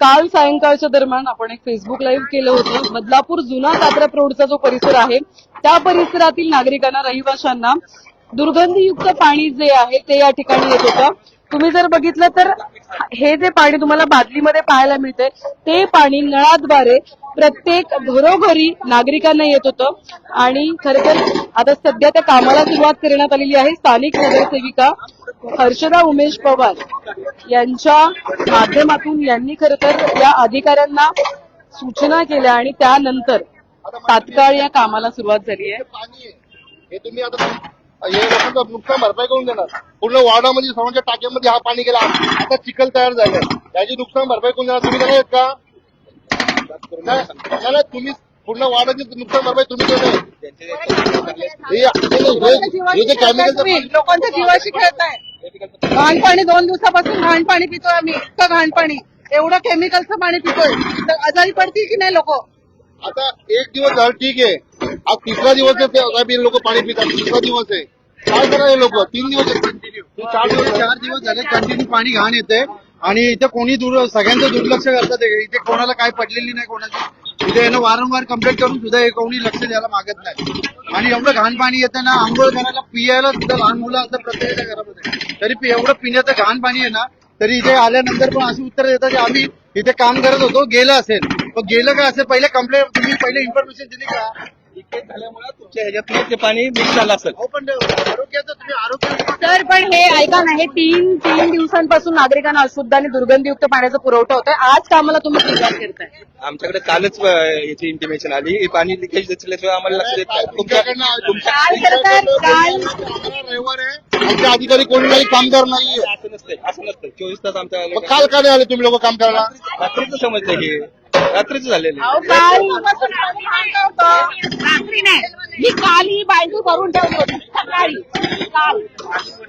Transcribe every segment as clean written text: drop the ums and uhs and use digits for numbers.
काल सायंकाळच्या दरम्यान आपण एक फेसबुक लाईव्ह केलं होतं. बदलापूर जुना कात्रप रोडचा जो परिसर आहे त्या परिसरातील नागरिकांना, रहिवाशांना दुर्गंधीयुक्त पाणी जे आहे ते या ठिकाणी येत होतं. तुम्ही जर बघितलं तर हे जे पाणी तुम्हाला बादलीमध्ये पाहायला मिळते ते पाणी नळाद्वारे प्रत्येक घरोघरी नागरिकांना येत होतं. आणि खरं तर आता सध्या त्या कामाला सुरुवात करण्यात आलेली आहे. स्थानिक नगरसेविका हर्षदा उमेश पवार यांच्या माध्यमातून यांनी खरं तर या अधिकाऱ्यांना सूचना केल्या आणि त्यानंतर तात्काळ या कामाला सुरुवात झाली आहे. हे तुम्ही आता हे लोकांचं नुकसान भरपाई करून देणार. पूर्ण वार्डामध्ये सर्वांच्या टाक्यामध्ये हा पाणी गेला. आता चिखल तयार झालाय, त्याची नुकसान भरपाई करून देणार. तुम्ही देणार का? नाही, तुम्ही पूर्ण वार्डाची नुकसान भरपाई तुम्ही देणार. हे जे केमिकल लोकांच्या जीवाशी खेळताय. घाण पाणी 2 दिवसापासून घाण पाणी पितोय आम्ही. इतकं घाण पाणी, एवढं केमिकलचं पाणी पितोय तर आजारी पडतील की नाही लोक. आता एक दिवस झालं ठीक आहे, आज तिसरा दिवस आहे लोक पाणी पितात. तिसरा दिवस आहे, काय करा लोक 3 दिवस कंटिन्यू 4 दिवस झाले कंटिन्यू पाणी घाण येते. आणि इथे कोणी सगळ्यांचं दुर्लक्ष करतात. इथे कोणाला काय पडलेली नाही कोणाची. इथे यांना वारंवार कंप्लेंट करून सुद्धा हे कोणी लक्ष द्यायला मागत नाही. आणि एवढं घाण पाणी येतं ना, आंघोळ करायला पियायला सुद्धा लहान मुलं असतात प्रत्येकाच्या घरामध्ये. तरी एवढं पिण्याचं घाण पाणी आहे ना, तरी इथे आल्यानंतर पण अशी उत्तर देतात की आम्ही इथे काम करत होतो, गेलं असेल. पण गेलं का असेल, पहिले कंप्लेंट तुम्ही पहिले इन्फॉर्मेशन दिली का? लिकेज झाल्यामुळे तुमच्या ह्याच्यातले ते पाणी मिक्स झालं असेल. हो, पण आरोग्याचं तुम्ही आरोग्य तर पण हे ऐका ना, हे तीन दिवसांपासून नागरिकांना अशुद्ध आणि दुर्गंधीयुक्त पाण्याचा पुरवठा होतोय. आज कामाला तुम्ही सुरुवात करताय. आमच्याकडे कालच याची इंटिमेशन आली. हे पाणी लिकेज असल्याशिवाय आम्हाला लक्ष देत नाही. तुमच्या काल करताय, काल रविवार आहे, आमचे अधिकारी कोणी नाही, कामगार नाहीये. असं नसतं 24 तास आमच्या मग काल का नाही आले तुम्ही लोक काम करायला? रात्रीचं समजलं हे, रात्रीचं झालेलं. अहो, काल रात्री नाही, मी काल ही बाल्टी भरून ठेवली होती सकाळी.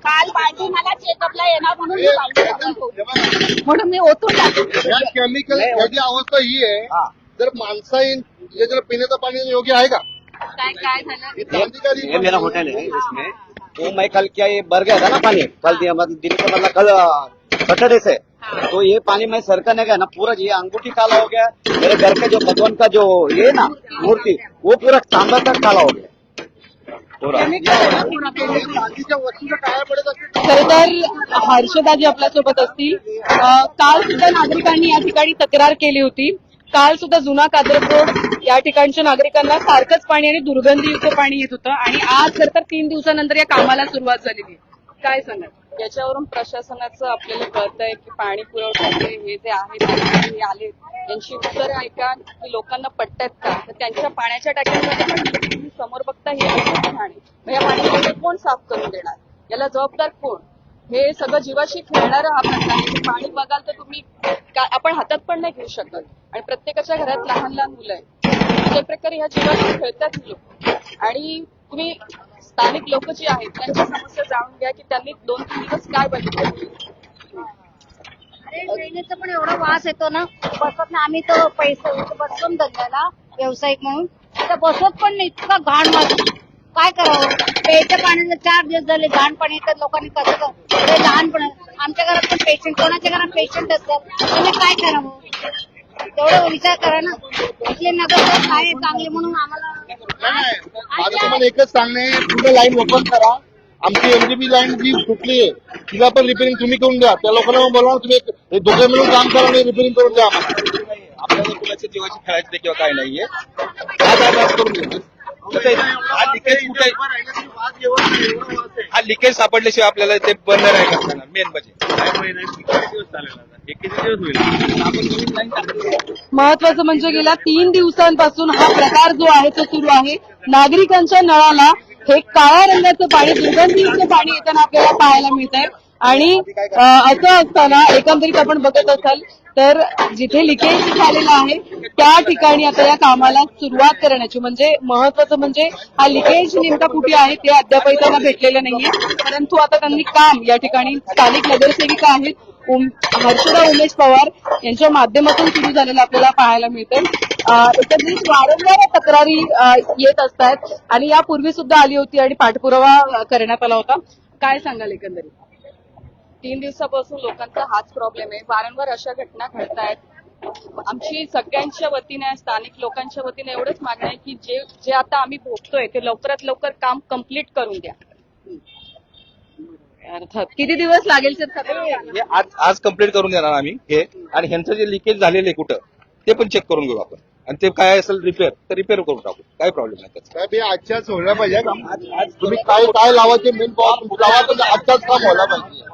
काल बाल्टी मला चेकअपला येणार म्हणून मी बाल्टी भरून ठेवली, म्हणून मी ओतून टाकली. या केमिकल याची अवस्था ही आहे, जर माणसा याच्याला पिण्याचं पाणी योग्य आहे का? काय झालं? अधिकारी ये मेरा होटल है इसमें, वो मैं कल क्या ये भर गया था ना पानी, कल दिया मतलब दिन का मतलब कल सैटरडे से, तो ये पानी मैं सर करने गया ना, पूरा ये अंगूठी काला हो गया. मेरे घर का जो भगवान का जो ये ना मूर्ति, वो पूरा तांबा तक काला हो गया पूरा. बाकीच्या वस्तूचं काय पडत असेल. खरं तर हर्षदाजी आपल्यासोबत असतील. काल सुद्धा नागरिकांनी या ठिकाणी तक्रार केली होती. काल सुद्धा जुना कात्रप रोड या ठिकाणच्या नागरिकांना सारखंच पाणी आणि दुर्गंधीयुक्त पाणी येत होतं. आणि आज खरं तर 3 दिवसानंतर या कामाला सुरुवात झालेली आहे. काय सांगाल? याच्यावरून प्रशासनाचं आपल्याला कळतंय की पाणी पुरवठ्याचे हे जे आहेत अधिकारी आले यांची उत्तर ऐका की लोकांना पटतात का. तर त्यांच्या पाण्याच्या टाक्यांमध्ये पण तुम्ही समोर बघता हे असं पाणी, मग या पाण्यामध्ये कोण साफ करून देणार, याला जबाबदार कोण. हे सगळं जीवाशी खेळणारं हा प्रकार आहे. पाणी बघाल तर तुम्ही आपण हातात पण नाही घेऊ शकत. आणि प्रत्येकाच्या घरात लहान लहान मुलं आहेत. अशा प्रकारे ह्या जीवाशी खेळतात ही लोक. आणि तुम्ही स्थानिक लोक जी आहेत त्यांच्या समस्या जाणून घ्या की त्यांनी 2-3 दिवस काय बघितलं. ड्रेनेजचा पण एवढा वास येतो ना, बसत ना. आम्ही तर पैसे बसतो ना धंद्याला, व्यावसायिक म्हणून, तर बसत पण नाही. इतका घाण वास, काय करावं. प्यायच्या पाण्याला 4 दिवस झाले घाण पाणी येतात. लोकांनी कसं लहानपण, आमच्या घरात पण पेशंट, कोणाच्या घरात पेशंट असतात, त्यांनी काय करावं. तेवढं विचार करा ना. इथले नगरसेवक आहे चांगले म्हणून आम्हाला. माझं तुम्हाला एकच सांगणे, पुढे लाईन ओपन करा. आमची एमजीबी लाईन जी सुटली आहे तिला पण रिपेअरिंग तुम्ही करून द्या. त्या लोकांना बोलवा, तुम्ही हे दोघे मिळून काम करा आणि रिपेअरिंग करून द्या आम्हाला. आपल्याला कुणाच्या जीवाची खेळायची किंवा काय नाहीये. आज करून घेऊ. हा लिकेज कुठे, हा लिकेज सापडल्याशिवाय आपल्याला ते बंद नाही करताना मेन म्हणजे. महत्वाचं म्हणजे गेल्या 3 दिवसांपासून हा प्रकार जो आहे तो सुरू आहे. नागरिकांच्या नळाला हे काळ्या रंगाचं पाणी, दुर्गंधीयुक्त पाणी येताना आपल्याला पाहायला मिळत आहे. आणि असं असताना एकंदरीत आपण बघत असाल तर जिथे लिकेज झालेला आहे त्या ठिकाणी आता या कामाला सुरुवात करण्याची, म्हणजे महत्वाचं म्हणजे हा लिकेज नेमका कुठे आहे ते अद्यापही त्यांना भेटलेलं नाहीये. परंतु आता त्यांनी काम या ठिकाणी स्थानिक नगरसेविका आहेत हर्षदा उमेश पवार यांच्या माध्यमातून सुरू झालेलं आपल्याला पाहायला मिळतं. एकंदरीत वारंवार तक्रारी येत असतात आणि यापूर्वी सुद्धा आली होती आणि पाठपुरावा करण्यात आला होता. काय सांगाल एकंदरीत? 3 दिवसापासून लोकांचा हाच प्रॉब्लेम आहे. वारंवार अशा घटना घडतायत. आमची सगळ्यांच्या वतीने स्थानिक लोकांच्या वतीने एवढंच मागणं आहे की जे आता आम्ही भोगतोय ते लवकरात लवकर काम कम्प्लीट करून द्या. अर्थात किती दिवस लागेल सर सगळं? हे आज कम्प्लीट करून देणार आम्ही हे, आणि ह्यांचं जे लिकेज झालेलं आहे कुठं ते पण चेक करून घेऊ आपण, आणि ते काय असेल रिपेअर तर रिपेअर करून टाकू, काही प्रॉब्लेम नाही त्याचा. साहेब हे आजच्याच व्हायला पाहिजे काम. तुम्ही काय काय लावायचे मेन लावा आजच्याच काम व्हायला पाहिजे.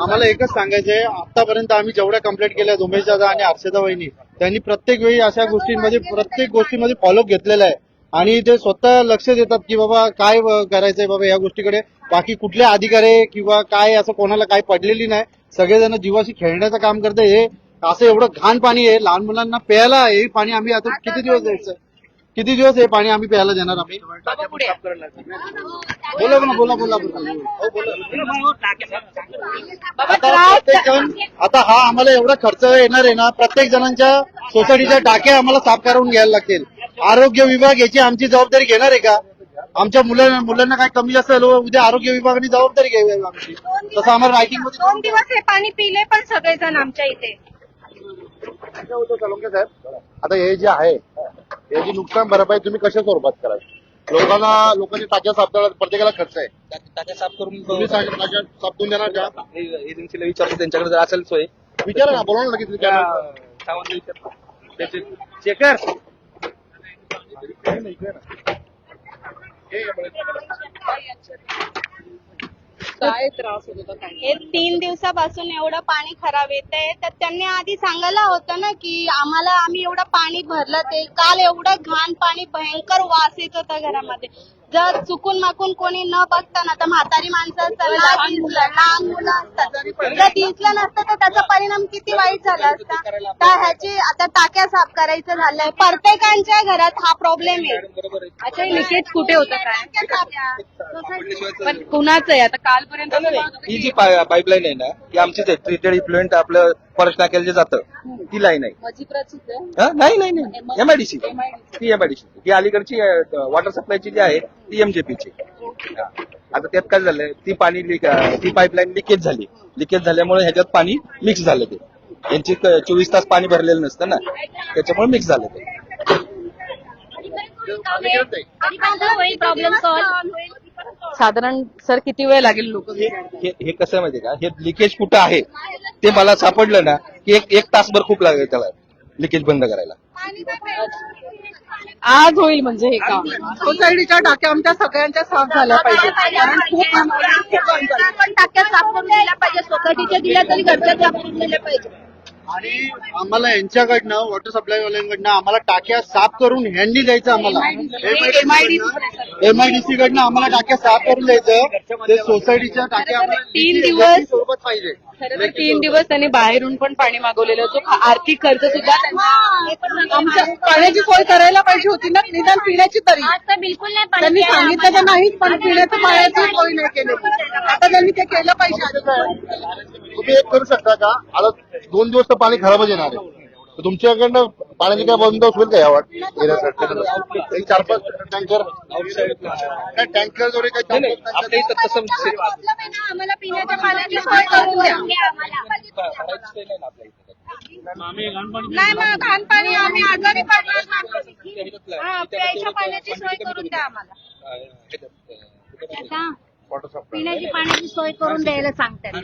आम्हाला एकच सांगायचंय, आतापर्यंत आम्ही जेवढ्या कंप्लेंट केल्या उमेश दादा आणि हर्षदा वहिनी, त्यांनी प्रत्येक वेळी अशा गोष्टींमध्ये प्रत्येक गोष्टीमध्ये फॉलोअप घेतलेला आहे आणि ते स्वतः लक्ष देतात की बाबा काय करायचंय बाबा या गोष्टीकडे. बाकी कुठले अधिकारी किंवा काय असं कोणाला काय पडलेली नाही, सगळेजण जीवाशी खेळण्याचं काम करते. हे असं एवढं घाण पाणी आहे, लहान मुलांना प्यायला हे पाणी आम्ही आता किती दिवस द्यायचं, किती दिवस हे पाणी आम्ही प्यायला देणार आम्ही? बोला ना, बोला बोला आता प्रत्येक जण, आता हा आम्हाला एवढा खर्च येणार आहे ना, प्रत्येक जणांच्या सोसायटीच्या टाक्या आम्हाला साफ करून घ्यायला लागतील. आरोग्य विभाग याची आमची जबाबदारी घेणार आहे का? आमच्या मुलांना काय कमी जास्त झालं उद्या आरोग्य विभागाने जबाबदारी घ्यावी आमची. तसं आम्हाला रायटिंग मध्ये 2 दिवस हे पाणी पिले पण सगळेजण आमच्या इथे. काय होतं सोलंके साहेब, आता हे जे आहे याची नुकसान भरपाई तुम्ही कशा स्वरूपात कराल? लोकांनी टाक्या साफ करायला प्रत्येकाला खर्च आहे. टाक्या साफ करून तुम्ही टाक्या साफ करून देणार का? एजन्सीला विचारतो त्यांच्याकडे जर असेल सोय. विचारा ना, बोला ना किती सावंतला विचारतो. त्याचे चेकर काय त्रास होत होता काय? हे 3 दिवसापासून एवढं पाणी खराब येत आहे, तर त्यांनी आधी सांगायला होतं ना की आम्ही एवढं पाणी भरलं. ते काल एवढं घाण पाणी, भयंकर वास येत होता घरामध्ये. जर चुकून माकून कोणी न बघता ना, तर म्हातारी माणसं असतात, लहान मुलं असतात, जर दिसलं नसतं तर त्याचा परिणाम किती वाईट झाला असता. तर ह्याची आता टाक्या साफ करायचं झालंय. प्रत्येकांच्या घरात हा प्रॉब्लेम आहे. अच्छा, लिकेज कुठे होतं काय? टाक्या साफ पण कुणाचं आहे आता? कालपर्यंत ही जी पाईपलाईन आहे ना, ही आमचीच आहे. ट्रीटेड इफ्लुएंट आपलं फॉरेस्ट नाक्याला जे जातं ती लाईन आहे. मजित्राचीच आहे. हा? नाही एमआयडीसी, ती एमआयडीसी. ही अलीकडची वॉटर सप्लायची जी आहे ती एमजेपीची. आता त्यात काय झालंय, ती पाईपलाईन लिकेज झाली. लिकेज झाल्यामुळे ह्याच्यात पाणी मिक्स झालं. ते यांची 24 तास पाणी भरलेलं नसतं ना, त्याच्यामुळे मिक्स झालं ते. Problem solve. साधारण सर किती वेळ लागेल लोक? हे कसं आहे माहितीये का, हे लिकेज कुठं आहे ते मला सापडलं ना की एक तासभर खूप लागेल त्याला लिकेज बंद करायला. आज होईल म्हणजे हे काम? सोसायटीच्या टाक्या आमच्या सगळ्यांच्या साफ झाल्या पाहिजे. कारण खूप आपण टाक्या साफ करून दिल्या पाहिजे. सोसायटीच्या दिल्या तरी घरच्या साफ करून दिल्या पाहिजे. आणि आम्हाला यांच्याकडनं वॉटर सप्लाय वाल्यांकडनं आम्हाला टाक्या साफ करून ह्यांनी द्यायचं. आम्हाला एमआयडीसी कडनं आम्हाला टाक्या साफ करून द्यायचं. ते सोसायटीच्या टाक्या आम्हाला 3 दिवस सोबत पाहिजे. खरं तर 3 दिवस त्यांनी बाहेरून पण पाणी मागवलेलं, जो आर्थिक खर्च सुद्धा त्यांना आमच्या पाण्याची सोय करायला पाहिजे होती ना, निदान पिण्याची तरी. आता बिलकुल नाही पाणी त्यांनी प्यायला सांगितलं तर आम्हाला. नाहीच, पण पिण्याचं पाण्याची सोय नाही केली. आता त्यांनी ते केलं पाहिजे. तुम्ही एक करू शकता का, आता 2 दिवस तर पाणी खराबच येणार आहे, तर तुमच्याकडनं पाण्याची काय बंदोबस्त होईल का यावर येण्यासाठी? 4-5 टँकर टँकर जोडे काही आपल्या इथं तसं प्रॉब्लेम आहे ना, आम्हाला पिण्याच्या पाण्याची सोय करून द्या आम्हाला. नाही मग घाण पाणी आम्ही आजारी पडणार नाही. हा, प्यायच्या पाण्याची सोय करून द्या आम्हाला. आता पिण्याची पाण्याची सोय करून द्यायला सांगतात ना.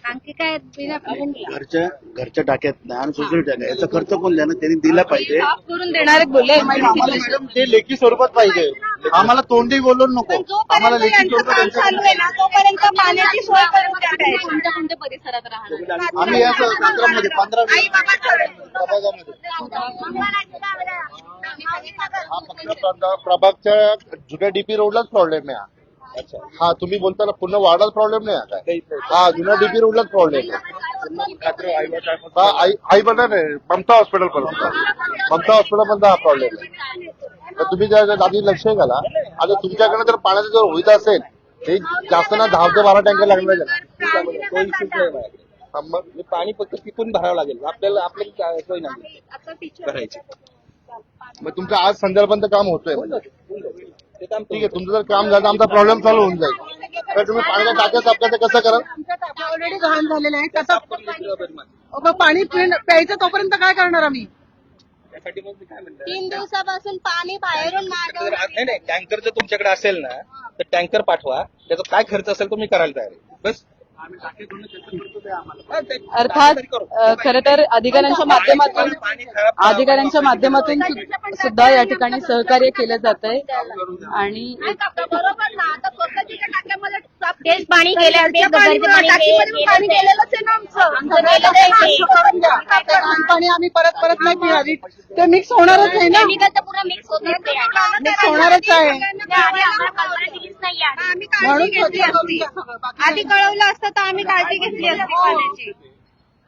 आणखी काय घरच्या टाक्यात नाही आणि सोसायटी टाक्या याचा खर्च कोण द्या ना, त्यांनी दिला पाहिजे. साफ करून देणार आहेत बोलले. आम्हाला मॅडम ते लेखी स्वरूपात पाहिजे. आम्हाला तोंडी बोलून नको, आम्हाला लेखी स्वरूपात काम चालू आहे ना, तोपर्यंत पाण्याची सोय करून द्या. कोणत्या कोणत्या परिसरात राहणार? आम्ही या केंद्रामध्ये 15 प्रभागामध्ये हा फक्त प्रभागच्या जुन्या डीपी रोडलाच प्रॉब्लेम आहे. हा तुम्ही बोलता ना पूर्ण वार्डात प्रॉब्लेम नाही आहे काय? हा जुन्या डीपी रोडलाच प्रॉब्लेम आहे. आई बघा नाही, ममता हॉस्पिटल पर्यंत, ममता हॉस्पिटल पर्यंत हा प्रॉब्लेम आहे. तर तुम्ही जर आधी लक्ष घाला. आता तुमच्याकडे जर पाण्याचं जर होईत असेल, हे जास्त ना 10 ते 12 टँकर लागणार आहे. मग पाणी फक्त तिथून भरावं लागेल आपल्याला सोय नाही करायची. मग तुमचं आज संध्याकाळपर्यंत काम होतोय म्हणजे ते काम ठीक आहे. तुमचं जर काम झालं आमचा प्रॉब्लेम सॉल्व्ह होऊन जाईल. तर तुम्ही पाण्याच्या टाक्या साफ कसं कराल? ऑलरेडी घाण झालेलं आहे. त्याचा मग पाणी प्यायचं तोपर्यंत काय करणार आम्ही? त्यासाठी मग मी काय म्हणलं 3 दिवसापासून पाणी बाहेरून मागवलं. नाही नाही, टँकर जर तुमच्याकडे असेल ना तर टँकर पाठवा, त्याचा काय खर्च असेल तो मी करायला तयार आहे. बस अर्थात खरं तर अधिकाऱ्यांच्या माध्यमातून सुद्धा या ठिकाणी सहकार्य केलं जात आहे आणि बरोबर ना, आता स्वतःच्या टाक्यामध्ये तेच पाणी गेलं, तेच पाणी गेलेलंच आहे ना आमचं. पाणी आम्ही परत परत नाही पिणार, ते मिक्स होणारच आहे ना, केमिकलचं पुरं मिक्स होतं ते. मिक्स होणारच आहे. आम्ही आम्हाला कल्पना दिलीच नाही आहे. आम्ही काळजी घेतली असती. आधी कळवलं असतं तर आम्ही काळजी घेतली असती पाण्याची.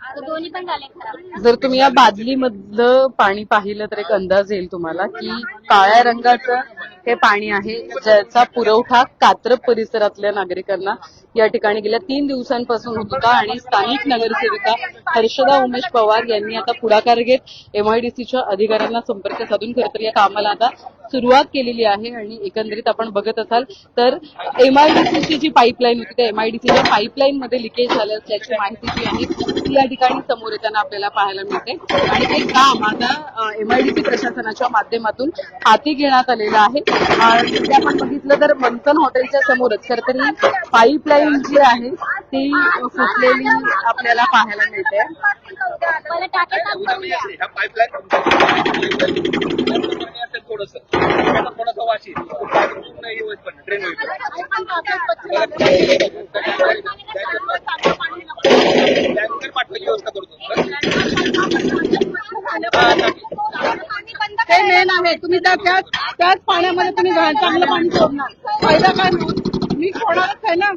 आता दोन्ही पण झाले खराब. जर तुम्ही या बादलीमधलं पाणी पाहिलं तर एक अंदाज येईल तुम्हाला की काळ्या रंगाचं हे पाणी आहे, ज्याचा पुरवठा कात्रप परिसरातल्या नागरिकांना या ठिकाणी गेल्या 3 दिवसांपासून होत होता. आणि स्थानिक नगरसेविका हर्षदा उमेश पवार यांनी आता पुढाकार घेत एमआयडीसीच्या अधिकाऱ्यांना संपर्क साधून खरं तर या कामाला आता सुरुवात केलेली आहे. आणि एकंदरीत आपण बघत असाल तर एमआयडीसीची जी पाईपलाईन होती त्या एमआयडीसीच्या पाईपलाईन मध्ये लिकेज झालं असल्याची माहिती जी आहे ती या ठिकाणी समोर येताना आपल्याला पाहायला मिळते. आणि ते काम आता एमआयडीसी प्रशासनाच्या माध्यमातून हाती घेण्यात आलेलं आहे. आणि ते आपण बघितलं तर मंथन हॉटेलच्या समोरच खरं तर ही पाईपलाईन जी आहे ती फुटलेली आपल्याला पाहायला मिळते. मला टाक्यात ह्या पाईपलाईन असेल थोडंसं थोडासा वाशी ट्रेन होईल टँकर पाठवायची व्यवस्था करतो. ते मेन आहे, तुम्ही त्याच पाण्यामध्ये तुम्ही चांगलं पाणी सोडणार, फायदा काय मिक्स होणारच आहे ना.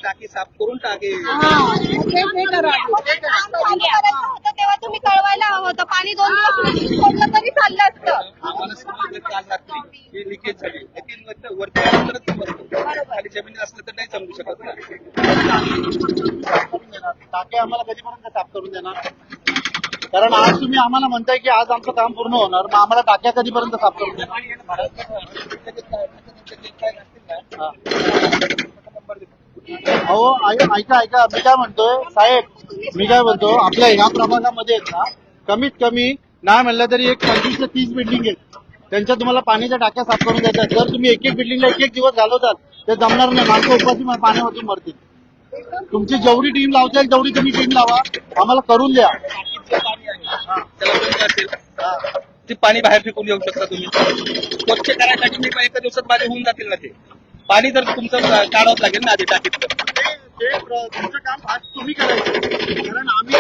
टाकी साफ करून टाकी ते करा. काम करायचं होतं तेव्हा तुम्ही कळवायला हवं होतं. पाणी 2 दिवस सोडलं तरी चाललं असतं. आम्हाला समजलं काल रात्री ही लिकेज झाली, वरती आल्यानंतरच समजलं. खाली जमीन असलं तर नाही समजू शकत ना. टाक्या आम्हाला कधीपर्यंत साफ करून देणार? कारण आज तुम्ही आम्हाला म्हणताय की आज आमचं काम पूर्ण होणार, मग आम्हाला टाक्या कधीपर्यंत साफ करून देणार? अहो ऐका मी काय म्हणतोय साहेब, मी काय म्हणतो आपल्या ह्या प्रभागामध्ये आहेत ना कमीत कमी नाही म्हणलं तरी एक 25 ते 30 बिल्डिंग आहेत, त्यांच्या तुम्हाला पाण्याच्या टाक्या साफ करून द्यायच्या. जर तुम्ही एक बिल्डिंगला एक दिवस घालवतात ते जमणार नाही, माणसं उपाशी पाण्यावरती मरतील. तुमची जेवढी टीम लावता येईल तेवढी तुम्ही टीम लावा, आम्हाला करून द्या. त्याला बंद असेल ते पाणी बाहेर फेकून येऊ शकता तुम्ही. स्वच्छ करायसाठी मी एका दिवसात माझे होऊन जातील ना ते पाणी. तर तुमचं काढावंच लागेल ना आधी टाकीतलं. तुमचं काम आज तुम्ही करायचं, कारण आम्ही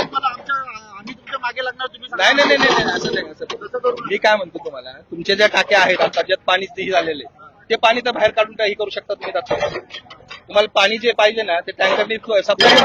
तुमच्या मागे लागणार. तुम्ही नाही असं नाही. असं मी काय म्हणतो तुम्हाला, तुमच्या ज्या टाक्या आहेत आता ज्यात पाणी तेही झालेले ते पाणी तर बाहेर काढून काही करू शकता तुम्ही. आता तुम्हाला पाणी जे पाहिजे ना ते टँकरने सप्लाय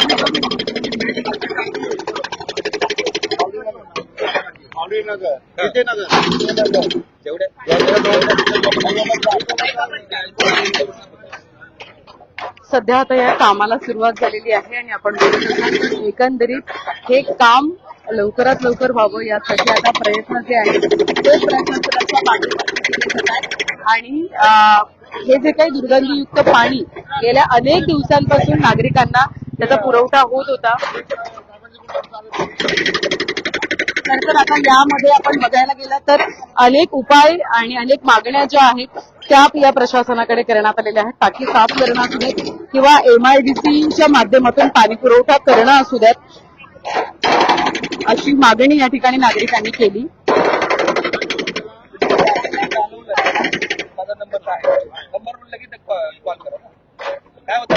सध्या आता या कामाला सुरुवात झालेली आहे आणि आपण बघत असाल तर एकंदरीत हे काम लवकरात लवकर व्हावं यासाठी आता प्रयत्न जे आहेत ते प्रशासनाच्या माध्यमातून केले जात आहेत. आणि हे जे काही दुर्गंधीयुक्त पाणी गेल्या अनेक दिवसांपासून नागरिकांना त्याचा पुरवठा होत होता, तर आता यामध्ये आपण बघायला गेलं तर अनेक उपाय आणि अनेक मागण्या ज्या आहेत त्या या प्रशासनाकडे करण्यात आलेल्या आहेत. टाकी साफ करणं असू देत किंवा एमआयडीसीच्या माध्यमातून पाणी पुरवठा करणं असू द्यात, अशी मागणी या ठिकाणी नागरिकांनी केली. माझा नंबर आहे, नंबरवर लगेच कॉल करा. काय होतं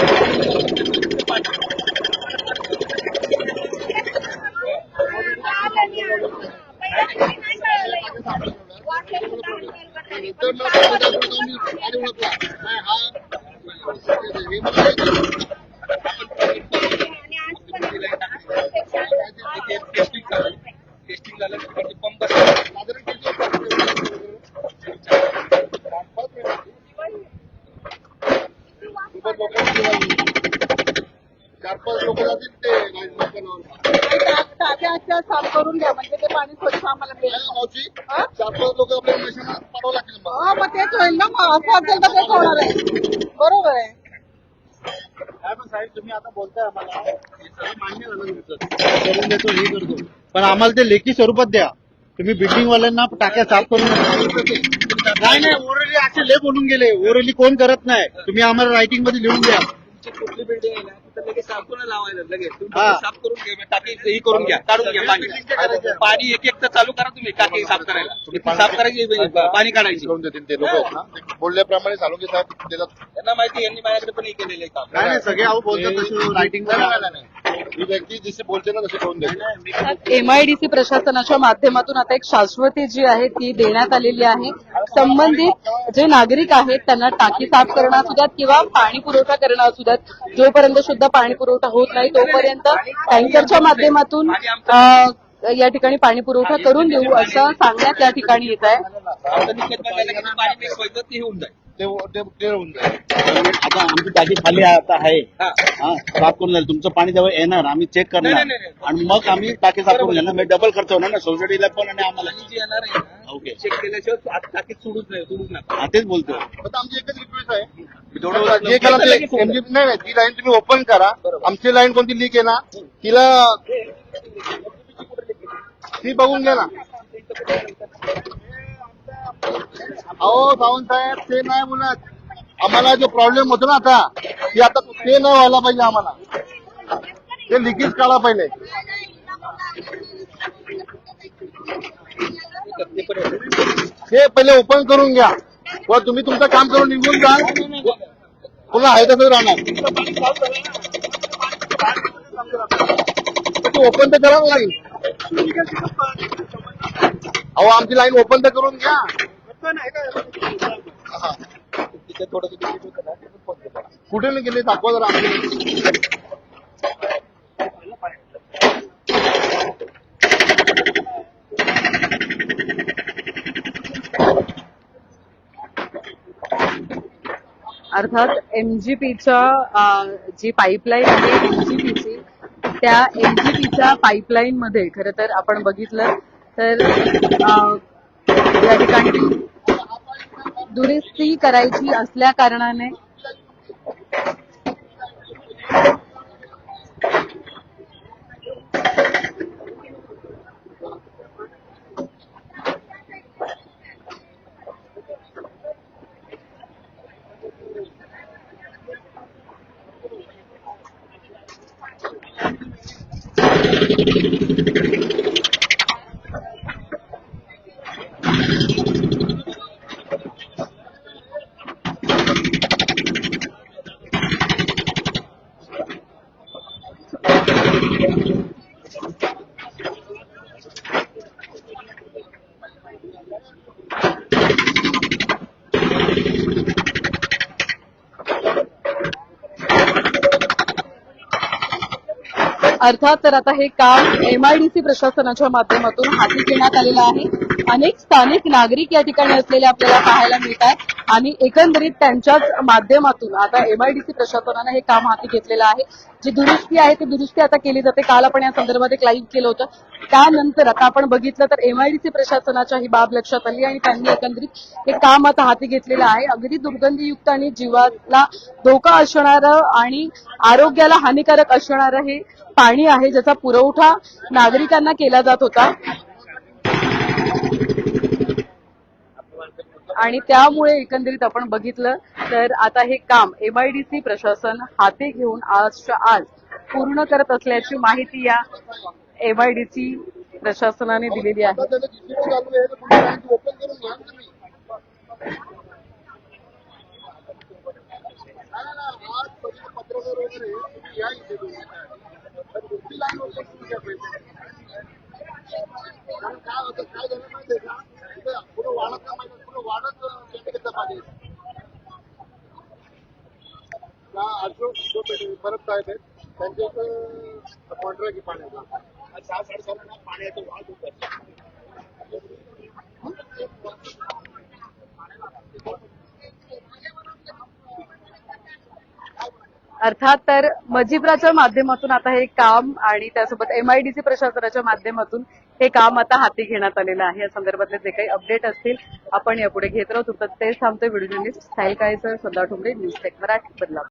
टेस्टिंग झालं पंप चार 5 लोक जातील ते टाक्या साफ करून द्या म्हणजे ते पाणी स्वच्छ आम्हाला मिळेल. मावशी 4-5 लोक आपल्या मशीन पाठवावं लागतील. मग तेच होईल ना, मग असं असेल तर तेच होणार आहे. बरोबर आहे. काय पण साहेब तुम्ही आता बोलताय आम्हाला हे सगळं मान्य झालं तुमचं करून देतो हे करतो पण आम्हाला ते लेखी स्वरूपात द्या तुम्ही बिल्डिंग वाल्यांना टाक्या साफ करून नाही ओरली असे लय बोलून गेले ओरली कोण करत नाही तुम्ही आम्हाला रायटिंग मध्ये लिहून द्या कुठली बिल्डिंग आहे ना तिथं लगेच साफ करून लावायला लगेच तुम्ही हा. साफ करून घ्या टाकी ही करून घ्या काढून घ्या पाणी एक एक तर चालू करा तुम्ही टाकी साफ करायला ती साफ करायची पाणी काढायची करून देतील ते लोक आहेत ना ते बोलल्याप्रमाणे साळुंके साहेब देतात. त्यांना माहिती यांनी माझ्याकडे पण हे केलेलं आहे काम नाही सगळे अहो बोलतात तसे रायटिंग ही व्यक्ती जशी बोलते ना तशी करून देते. एमआयडीसी प्रशासनाच्या माध्यमातून आता एक शाश्वती जी आहे ती देण्यात आलेली आहे. संबंधित जे नागरिक आहेत त्यांना टाकी साफ करणं असू द्यात किंवा पाणी पुरवठा करणं असू द्यात, जोपर्यंत शुद्ध पाणी पुरवठा होत नाही तोपर्यंत टँकरच्या माध्यमातून या ठिकाणी पाणी पुरवठा करून देऊ असं सांगण्यात या ठिकाणी येत आहे. पाणी मिक्स व्हायचं ते होऊन जाईल ते होऊन जाईल. आता आमची टाकी खाली आता आहे हा. साफ करून जाईल तुमचं पाणी जेव्हा येणार आम्ही चेक करणार नाही. आणि मग आम्ही टाकी साफ करून घेणार म्हणजे डबल खर्च होणार ना सोसायटीला पण आणि आम्हाला पाणी जे येणार आहे ना, ओके चेक केल्याशिवाय आता टाकीत सोडूच नका हा तेच बोलतो आता आमची एकच रिक्वेस्ट आहे थोडं जे करा ते MGP नाही ती लाईन तुम्ही ओपन करा. आमची लाईन कोणती लीक आहे ना तिला ती बघून घ्या ना. अहो सावंतसाहेब ते नाही बोलत आम्हाला जो प्रॉब्लेम होतो ना आता ते नाही व्हायला पाहिजे आम्हाला ते लिकेज काढा पहिले. हे पहिले ओपन करून घ्या व तुम्ही तुमचं काम करून निघून जा पुन्हा आहे तसंच राहणार. ओपन तर करा लाईन. अहो आमची लाईन ओपन तर करून घ्या. कुठे नाही गेले दाखवा जरा आमची. अर्थात एमजीपीच्या जी पाईपलाईन आहे एमजीपीची त्या एमजीपीच्या पाईपलाईन मध्ये खरं तर आपण बघितलं तर या ठिकाणी दुरुस्ती करायची असल्या कारणाने अर्थात तर आता हे काम एमआयडीसी प्रशासनाच्या माध्यमातून हाती घेण्यात आलेलं आहे. अनेक स्थानिक नागरिक या ठिकाणी असलेले आपल्याला पाहायला मिळतात आणि एकंदरीत त्यांच्याच माध्यमातून आता एमआयडीसी प्रशासनानं हे काम हाती घेतलेलं आहे. जी दुरुस्ती आहे ती दुरुस्ती आता केली जाते. काल आपण या संदर्भात एक लाईव्ह केलं होतं. त्यानंतर आता आपण बघितलं तर एमआयडीसी प्रशासनाच्या ही बाब लक्षात आली आणि त्यांनी एकंदरीत हे काम आता हाती घेतलेलं आहे. अगदी दुर्गंधीयुक्त आणि जीवाला धोका असणारं आणि आरोग्याला हानिकारक असणारं हे पाणी आहे ज्याचा पुरवठा नागरिकांना केला जात होता आणि त्यामुळे एकंदरीत आपण बघितलं तर आता हे काम एमआयडीसी प्रशासन हाती घेऊन आजच्या आज पूर्ण करत असल्याची माहिती या एमआयडीसी प्रशासनाने दिलेली आहे. आता त्याचं GCP चालू आहे तर पुढे लाईन ओपन करून घ्या ना तुम्ही. आज पहिले पत्रकार वगैरे तुम्ही या इथे तुम्ही. तुमची लाईन ओपन करून घ्या पहिले. कारण काय होतं काय झालं माहितीये का पुढे वाढत नाही पुढे वाढत केमिकलचं पाणी अशोक परत साहेब आहेत त्यांच्या कॉन्ट्रॅक्ट पाण्याचा 6-7 पाण्याचं वाढ होत अर्थात तर मजिब्राच्या माध्यमातून आता हे काम आणि त्यासोबत एमआयडीसी प्रशासनाच्या माध्यमातून हे काम आता हाती घेण्यात आलेलं आहे. या संदर्भातले जे काही अपडेट असतील आपण यापुढे घेत राहू. तेच थांबतोय व्हिडिओ जर्नलिस्ट साहिल काळेसर, सदा ठोंबरे, न्यूज टेक मराठी, बदलापूर.